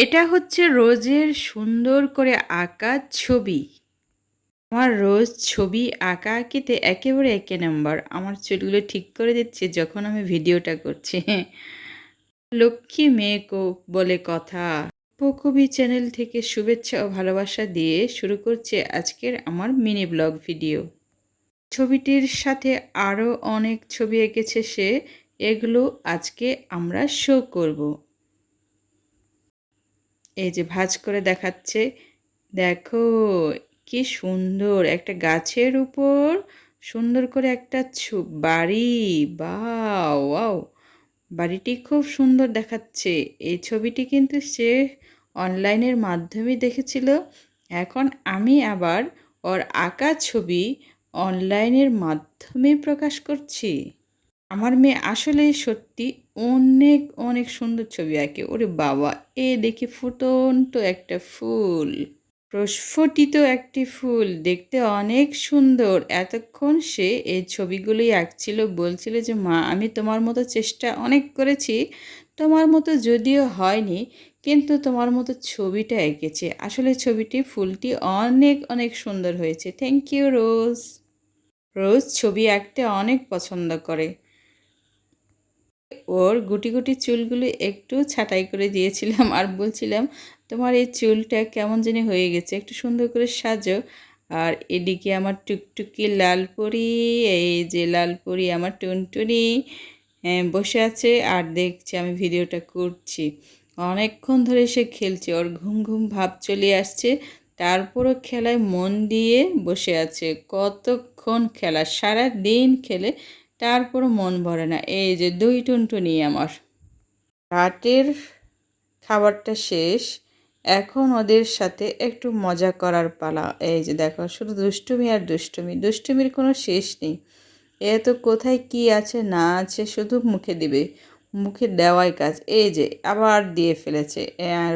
এটা হচ্ছে রোজের সুন্দর করে আঁকা ছবি। আমার রোজ ছবি আঁকাআঁকিতে একেবারে একে নাম্বার। আমার চুলগুলো ঠিক করে দিচ্ছে যখন আমি ভিডিওটা করছি। লক্ষ্মী মেয়েকো বলে কথা। পকবি চ্যানেল থেকে শুভেচ্ছা ও ভালোবাসা দিয়ে শুরু করছে আজকের আমার মিনি ব্লগ ভিডিও। ছবিটির সাথে আরও অনেক ছবি এঁকেছে সে, এগুলো আজকে আমরা শো করব। এই যে ভাঁজ করে দেখাচ্ছে, দেখো কি সুন্দর একটা গাছের উপর সুন্দর করে একটা বাড়ি। বাও ওয়াও, বাড়িটি খুব সুন্দর দেখাচ্ছে। এই ছবিটি কিন্তু সে অনলাইনের মাধ্যমে দেখেছিল। এখন আমি আবার ওর আঁকা ছবি অনলাইনের মাধ্যমে প্রকাশ করছি। আমার মেয়ে আসলেই সত্যি অনেক অনেক সুন্দর ছবি আঁকে। ওরে বাবা, এ দেখি ফুটন্ত একটা ফুল, প্রস্ফুটিত একটি ফুল, দেখতে অনেক সুন্দর। এতক্ষণ সে এই ছবিগুলোই আঁকছিল, বলছিল যে মা আমি তোমার মতো চেষ্টা অনেক করেছি, তোমার মতো যদিও হয়নি কিন্তু তোমার মতো ছবিটা এঁকেছে। আসলে ছবিটি ফুলটি অনেক অনেক সুন্দর হয়েছে। থ্যাংক ইউ রোজ। রোজ ছবি আঁকতে অনেক পছন্দ করে। ওর গুটি গুটি চুলগুলো একটু ছাঁটাই করে দিয়েছিলাম আর বলছিলাম তোমার এই চুলটা কেমন জানি হয়ে গেছে, একটু সুন্দর করে সাজো। আর এদিকে আমার টুকটুকি লাল পরি, এই যে লাল পরি আমার টুনটুনি বসে আছে আর দেখছে আমি ভিডিওটা করছি। অনেকক্ষণ ধরে সে খেলছে, ওর ঘুম ঘুম ভাব চলে আসছে, তারপরও খেলায় মন দিয়ে বসে আছে। কতক্ষণ খেলা, সারা দিন খেলে তারপরও মন ভরে না। এই যে দুই টুনটুনি আমার। রাতের খাবারটা শেষ, এখন ওদের সাথে একটু মজা করার পালা। এই যে দেখো শুধু দুষ্টুমি আর দুষ্টুমি, দুষ্টুমির কোনো শেষ নেই। এ তো কোথায় কি আছে না আছে শুধু মুখে দিবে, মুখে দেওয়াই কাজ। এই যে আবার দিয়ে ফেলেছে,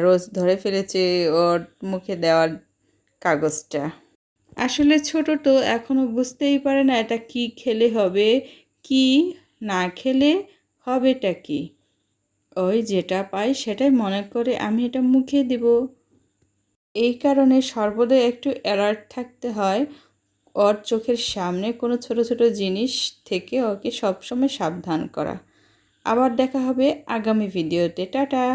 রোজ ধরে ফেলেছে ওর মুখে দেওয়ার কাগজটা। আসলে ছোট তো এখনো বুঝতেই পারে না এটা কি খেলে হবে, কি না খেলে হবেটা কি। ওই যেটা পাই সেটাই মনে করে আমি এটা মুখে দিব। এই কারণে সর্বদা একটু অ্যালার্ট থাকতে হয়। ওর চোখের সামনে কোনো ছোট ছোট জিনিস থেকে ওকে সবসময় সাবধান করা। আবার দেখা হবে আগামী ভিডিওতে। টাটা।